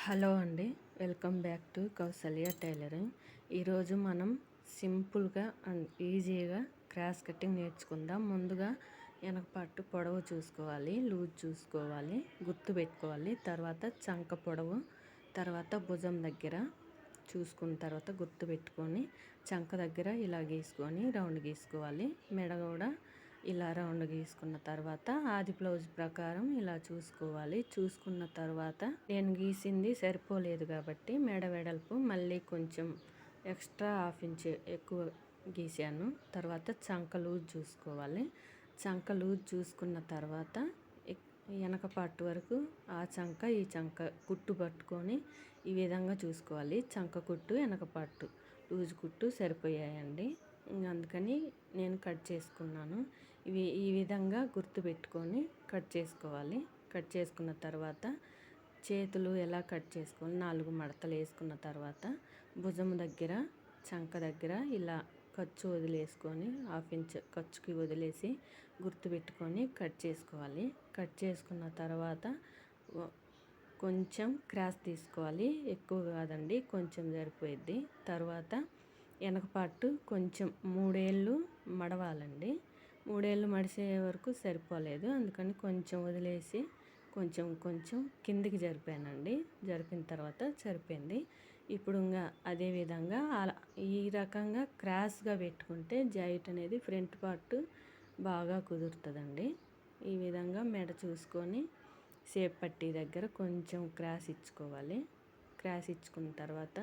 Hello అండి, welcome back to Kausalya tailoring. ఈరోజు మనం సింపుల్గా అండ్ ఈజీగా క్రాస్ కటింగ్ నేర్చుకుందాం. ముందుగా వెనక పట్టు పొడవు చూసుకోవాలి, లూజ్ చూసుకోవాలి, గుర్తు పెట్టుకోవాలి. తర్వాత చంక పొడవు, తర్వాత భుజం దగ్గర చూసుకున్న తర్వాత గుర్తు పెట్టుకొని చంక దగ్గర ఇలా గీసుకొని రౌండ్ గీసుకోవాలి. మెడ కూడా ఇలా రౌండ్ గీసుకున్న తర్వాత ఆది బ్లౌజ్ ప్రకారం ఇలా చూసుకోవాలి. చూసుకున్న తర్వాత నేను గీసింది సరిపోలేదు కాబట్టి మెడ వెడల్పు మళ్ళీ కొంచెం ఎక్స్ట్రా హాఫ్ ఇంచ్ ఎక్కువ గీసాను. తర్వాత చంక లూజ్ చూసుకోవాలి. చంక లూజ్ చూసుకున్న తర్వాత వెనక పార్ట్ వరకు ఆ చంక ఈ చంక కుట్టు పట్టుకొని ఈ విధంగా చూసుకోవాలి. చంక కుట్టు వెనక పార్ట్ లూజ్ కుట్టు సరిపోయాయండి. అందుకని నేను కట్ చేసుకున్నాను. ఈ విధంగా గుర్తు పెట్టుకొని కట్ చేసుకోవాలి. కట్ చేసుకున్న తర్వాత చేతులు ఎలా కట్ చేసుకోవాలి, 4 మడతలు వేసుకున్న తర్వాత భుజం దగ్గర చంక దగ్గర ఇలా ఖర్చు వదిలేసుకొని హాఫ్ ఇంచ్ ఖర్చుకి వదిలేసి గుర్తు పెట్టుకొని కట్ చేసుకోవాలి. కట్ చేసుకున్న తర్వాత కొంచెం క్రాస్ తీసుకోవాలి, ఎక్కువ కాదండి, కొంచెం సరిపోయిద్ది. తర్వాత వెనక పార్ట్ కొంచెం 3 ఏళ్ళు మడవాలండి. 3 ఏళ్ళు మడిసే వరకు సరిపోలేదు, అందుకని కొంచెం వదిలేసి కొంచెం కిందికి జరిపానండి. జరిపిన తర్వాత సరిపోయింది. ఇప్పుడు ఇంకా అదేవిధంగా ఈ రకంగా క్రాస్గా పెట్టుకుంటే జాయింట్ అనేది ఫ్రంట్ పార్ట్ బాగా కుదురుతుందండి. ఈ విధంగా మెడ చూసుకొని షేప్ పట్టీ దగ్గర కొంచెం క్రాస్ ఇచ్చుకోవాలి. క్రాస్ ఇచ్చుకున్న తర్వాత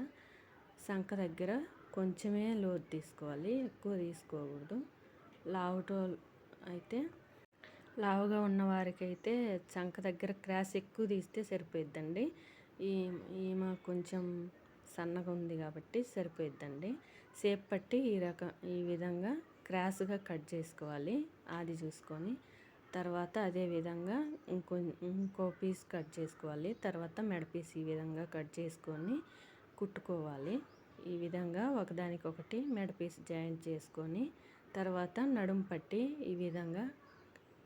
సంక దగ్గర కొంచెమే లోతు తీసుకోవాలి, ఎక్కువ తీసుకోకూడదు. లావుగా ఉన్న వారికి అయితే చంక దగ్గర క్రాస్ ఎక్కువ తీస్తే సరిపోయిద్దండి. ఈమె కొంచెం సన్నగా ఉంది కాబట్టి సరిపోయిద్దండి. షేప్ పట్టి ఈ విధంగా క్రాస్గా కట్ చేసుకోవాలి ఆది చూసుకొని. తర్వాత అదే విధంగా ఇంకో పీస్ కట్ చేసుకోవాలి. తర్వాత మెడ పీస్ ఈ విధంగా కట్ చేసుకొని కుట్టుకోవాలి. ఈ విధంగా ఒకదానికొకటి మెడ పీస్ జాయింట్ చేసుకొని తర్వాత నడుము పట్టి ఈ విధంగా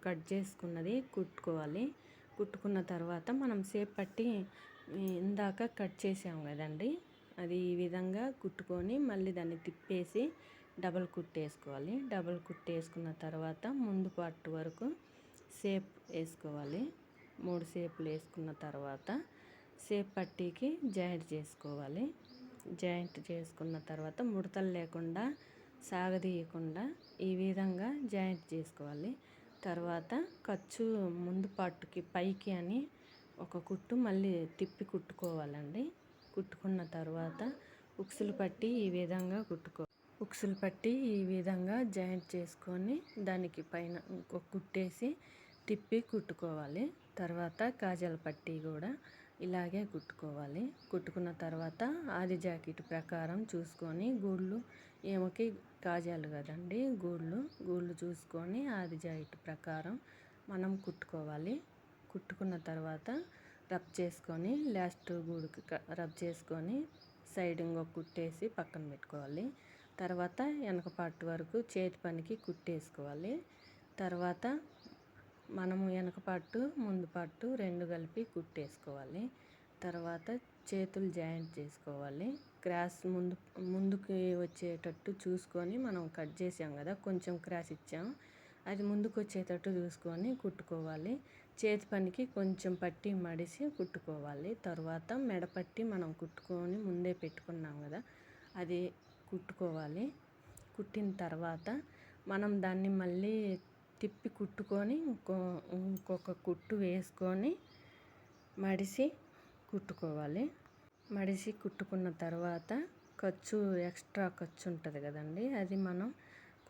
కట్ చేసుకున్నది కుట్టుకోవాలి. కుట్టుకున్న తర్వాత మనం షేప్ పట్టి ఇందాక కట్ చేసాము కదండి, అది ఈ విధంగా కుట్టుకొని మళ్ళీ దాన్ని తిప్పేసి డబల్ కుట్టేసుకోవాలి. డబల్ కుట్టేసుకున్న తర్వాత ముందు పార్ట్ వరకు షేప్ వేసుకోవాలి. 3 షేపులు వేసుకున్న తర్వాత షేప్ పట్టీకి జాయింట్ చేసుకోవాలి. జాయింట్ చేసుకున్న తర్వాత ముడతలు లేకుండా సాగదీయకుండా ఈ విధంగా జాయింట్ చేసుకోవాలి. తర్వాత ఖర్చు ముందు పార్ట్కి పైకి అని ఒక కుట్టు మళ్ళీ తిప్పి కుట్టుకోవాలండి. కుట్టుకున్న తర్వాత ఉక్సులు పట్టి ఈ విధంగా జాయింట్ చేసుకొని దానికి పైన ఇంకొక కుట్టేసి తిప్పి కుట్టుకోవాలి. తర్వాత కాజాల పట్టీ కూడా ఇలాగే కుట్టుకోవాలి. కుట్టుకున్న తర్వాత ఆది జాకెట్ ప్రకారం చూసుకొని గూళ్ళు ఏమకి కాజాలు కదండి, గూళ్ళు చూసుకొని ఆది జాకెట్ ప్రకారం మనం కుట్టుకోవాలి. కుట్టుకున్న తర్వాత రబ్ చేసుకొని లాస్ట్ గూడుకి రబ్ చేసుకొని సైడ్ ఇంకొక కుట్టేసి పక్కన పెట్టుకోవాలి. తర్వాత వెనక పార్ట్ వరకు చేతి పనికి కుట్టేసుకోవాలి. తర్వాత మనము వెనక పార్ట్ ముందు పార్ట్ 2 కలిపి కుట్టేసుకోవాలి. తర్వాత చేతులు జాయింట్ చేసుకోవాలి. క్రాస్ ముందుకి వచ్చేటట్టు చూసుకొని మనం కట్ చేసాం కదా, కొంచెం క్రాస్ ఇచ్చాం, అది ముందుకు వచ్చేటట్టు చూసుకొని కుట్టుకోవాలి. చేతి పనికి కొంచెం పట్టి మడిసి కుట్టుకోవాలి. తర్వాత మెడ పట్టి మనం కుట్టుకొని ముందే పెట్టుకున్నాం కదా, అది కుట్టుకోవాలి. కుట్టిన తర్వాత మనం దాన్ని మళ్ళీ తిప్పి కుట్టుకొని ఇంకొక కుట్టు వేసుకొని మడిసి కుట్టుకోవాలి. మడిసి కుట్టుకున్న తర్వాత ఎక్స్ట్రా ఖర్చు ఉంటుంది కదండి, అది మనం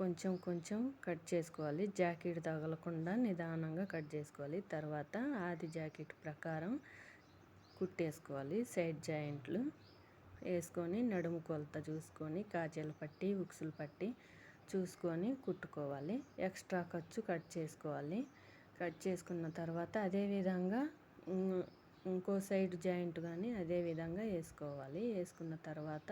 కొంచెం కట్ చేసుకోవాలి. జాకెట్ తగలకుండా నిదానంగా కట్ చేసుకోవాలి. తర్వాత ఆది జాకెట్ ప్రకారం కుట్టేసుకోవాలి. సైడ్ జాయింట్లు వేసుకొని నడుము కొలత చూసుకొని కాజాల పట్టి ఉక్సులు పట్టి చూసుకొని కుట్టుకోవాలి. ఎక్స్ట్రా ఖర్చు కట్ చేసుకోవాలి. కట్ చేసుకున్న తర్వాత అదేవిధంగా ఇంకో సైడ్ జాయింట్ కానీ అదే విధంగా వేసుకోవాలి. వేసుకున్న తర్వాత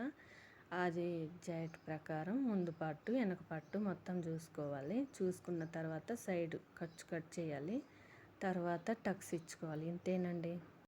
అది జాయింట్ ప్రకారం ముందు పార్ట్ వెనక పార్ట్ మొత్తం చూసుకోవాలి. చూసుకున్న తర్వాత సైడ్ ఖర్చు కట్ చేయాలి. తర్వాత టక్స్ ఇచ్చుకోవాలి. ఇంతేనండి.